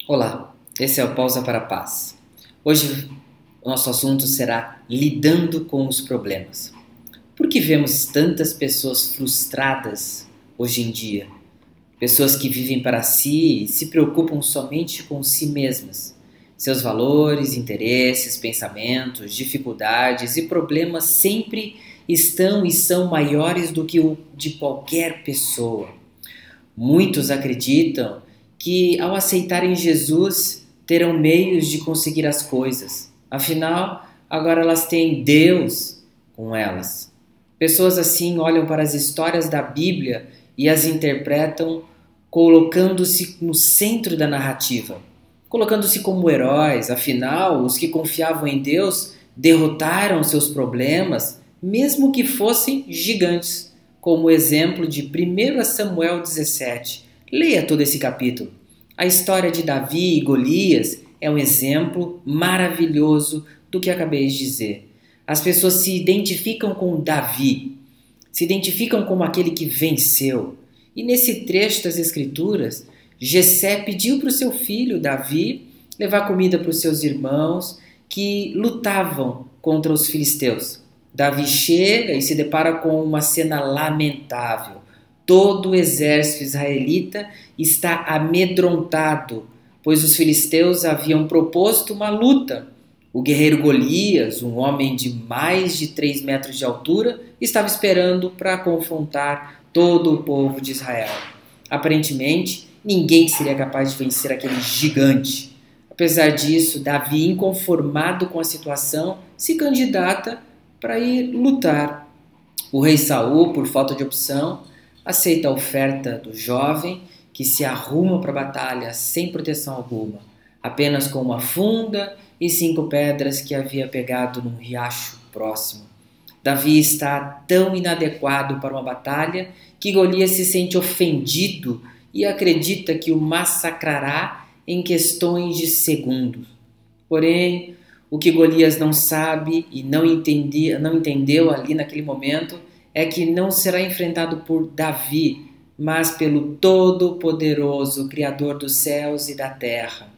Olá, esse é o Pausa para a Paz. Hoje o nosso assunto será lidando com os problemas. Por que vemos tantas pessoas frustradas hoje em dia? Pessoas que vivem para si e se preocupam somente com si mesmas. Seus valores, interesses, pensamentos, dificuldades e problemas sempre estão e são maiores do que o de qualquer pessoa. Muitos acreditam que, ao aceitarem Jesus, terão meios de conseguir as coisas. Afinal, agora elas têm Deus com elas. Pessoas assim olham para as histórias da Bíblia e as interpretam colocando-se no centro da narrativa, colocando-se como heróis. Afinal, os que confiavam em Deus derrotaram seus problemas, mesmo que fossem gigantes, como o exemplo de 1 Samuel 17. Leia todo esse capítulo. A história de Davi e Golias é um exemplo maravilhoso do que acabei de dizer. As pessoas se identificam com Davi, se identificam como aquele que venceu. E nesse trecho das Escrituras, Jessé pediu para o seu filho Davi levar comida para os seus irmãos que lutavam contra os filisteus. Davi chega e se depara com uma cena lamentável. Todo o exército israelita está amedrontado, pois os filisteus haviam proposto uma luta. O guerreiro Golias, um homem de mais de 3 metros de altura, estava esperando para confrontar todo o povo de Israel. Aparentemente, ninguém seria capaz de vencer aquele gigante. Apesar disso, Davi, inconformado com a situação, se candidata para ir lutar. O rei Saul, por falta de opção, aceita a oferta do jovem que se arruma para a batalha sem proteção alguma, apenas com uma funda e 5 pedras que havia pegado num riacho próximo. Davi está tão inadequado para uma batalha que Golias se sente ofendido e acredita que o massacrará em questões de segundos. Porém, o que Golias não sabe e não entendeu ali naquele momento é que não será enfrentado por Davi, mas pelo Todo-Poderoso, Criador dos céus e da terra,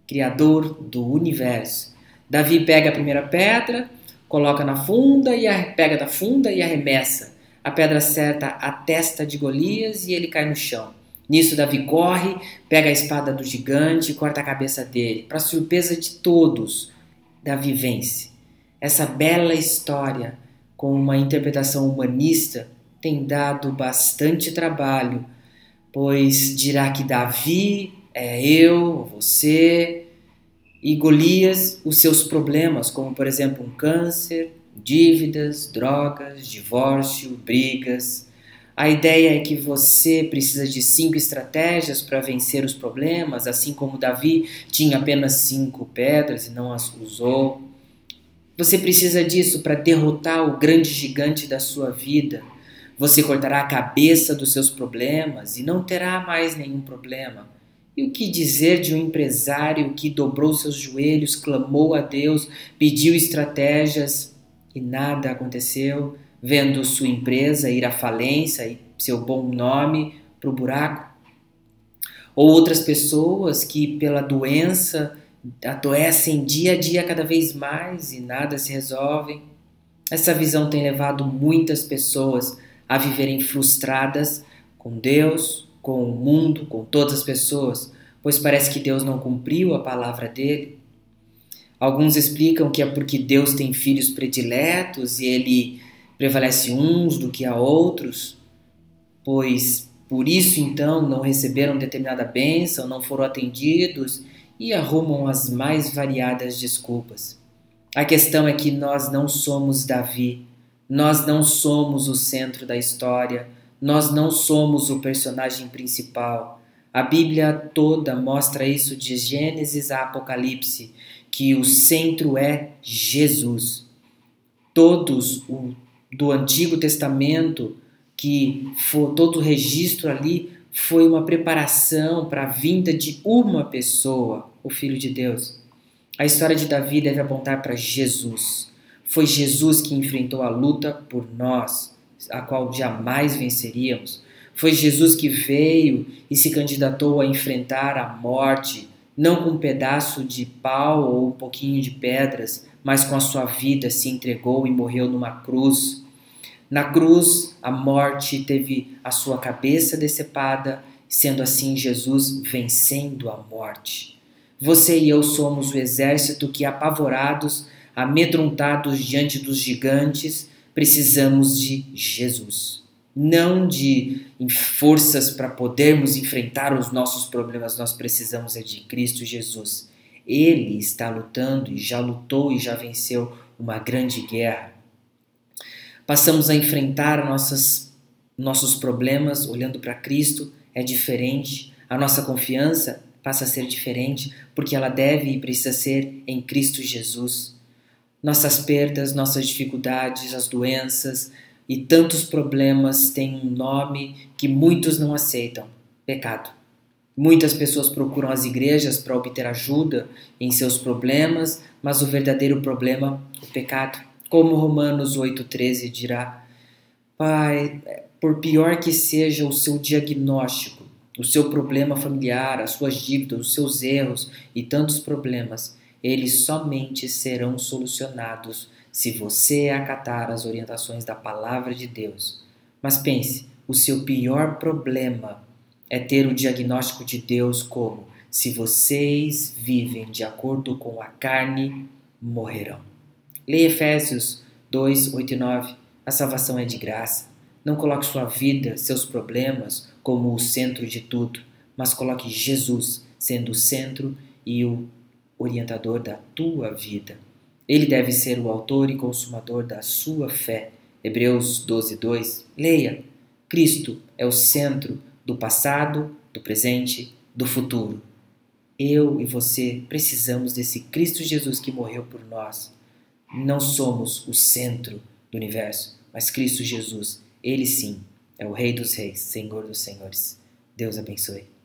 Criador do universo. Davi pega a primeira pedra, coloca na funda pega da funda e arremessa. A pedra acerta a testa de Golias e ele cai no chão. Nisso, Davi corre, pega a espada do gigante e corta a cabeça dele. Para surpresa de todos, Davi vence. Essa bela história, com uma interpretação humanista, tem dado bastante trabalho, pois dirá que Davi é eu, você, e Golias os seus problemas, como por exemplo um câncer, dívidas, drogas, divórcio, brigas. A ideia é que você precisa de 5 estratégias para vencer os problemas, assim como Davi tinha apenas 5 pedras e não as usou. Você precisa disso para derrotar o grande gigante da sua vida. Você cortará a cabeça dos seus problemas e não terá mais nenhum problema. E o que dizer de um empresário que dobrou seus joelhos, clamou a Deus, pediu estratégias e nada aconteceu, vendo sua empresa ir à falência e seu bom nome para o buraco? Ou outras pessoas que pela doença adoecem dia a dia cada vez mais e nada se resolve. Essa visão tem levado muitas pessoas a viverem frustradas com Deus, com o mundo, com todas as pessoas, pois parece que Deus não cumpriu a palavra dele. Alguns explicam que é porque Deus tem filhos prediletos e ele prevalece uns do que a outros, pois por isso então não receberam determinada bênção, não foram atendidos e arrumam as mais variadas desculpas. A questão é que nós não somos Davi, nós não somos o centro da história, nós não somos o personagem principal. A Bíblia toda mostra isso de Gênesis a Apocalipse, que o centro é Jesus. Todos do Antigo Testamento, todo o registro ali foi uma preparação para a vinda de uma pessoa, o Filho de Deus. A história de Davi deve apontar para Jesus. Foi Jesus que enfrentou a luta por nós, a qual jamais venceríamos. Foi Jesus que veio e se candidatou a enfrentar a morte, não com um pedaço de pau ou um pouquinho de pedras, mas com a sua vida se entregou e morreu numa cruz. Na cruz, a morte teve a sua cabeça decepada, sendo assim Jesus vencendo a morte. Você e eu somos o exército que, apavorados, amedrontados diante dos gigantes, precisamos de Jesus. Não de forças para podermos enfrentar os nossos problemas, nós precisamos de Cristo Jesus. Ele está lutando e já lutou e já venceu uma grande guerra. Passamos a enfrentar nossos problemas olhando para Cristo, é diferente. A nossa confiança passa a ser diferente, porque ela deve e precisa ser em Cristo Jesus. Nossas perdas, nossas dificuldades, as doenças e tantos problemas têm um nome que muitos não aceitam: pecado. Muitas pessoas procuram as igrejas para obter ajuda em seus problemas, mas o verdadeiro problema é o pecado. Como Romanos 8,13 dirá: Pai, por pior que seja o seu diagnóstico, o seu problema familiar, as suas dívidas, os seus erros e tantos problemas, eles somente serão solucionados se você acatar as orientações da palavra de Deus. Mas pense, o seu pior problema é ter o diagnóstico de Deus como: se vocês vivem de acordo com a carne, morrerão. Leia Efésios 2, 8 e 9. A salvação é de graça. Não coloque sua vida, seus problemas, como o centro de tudo, mas coloque Jesus sendo o centro e o orientador da tua vida. Ele deve ser o autor e consumador da sua fé. Hebreus 12, 2. Leia. Cristo é o centro do passado, do presente, do futuro. Eu e você precisamos desse Cristo Jesus que morreu por nós. Não somos o centro do universo, mas Cristo Jesus, Ele sim, é o Rei dos Reis, Senhor dos Senhores. Deus abençoe.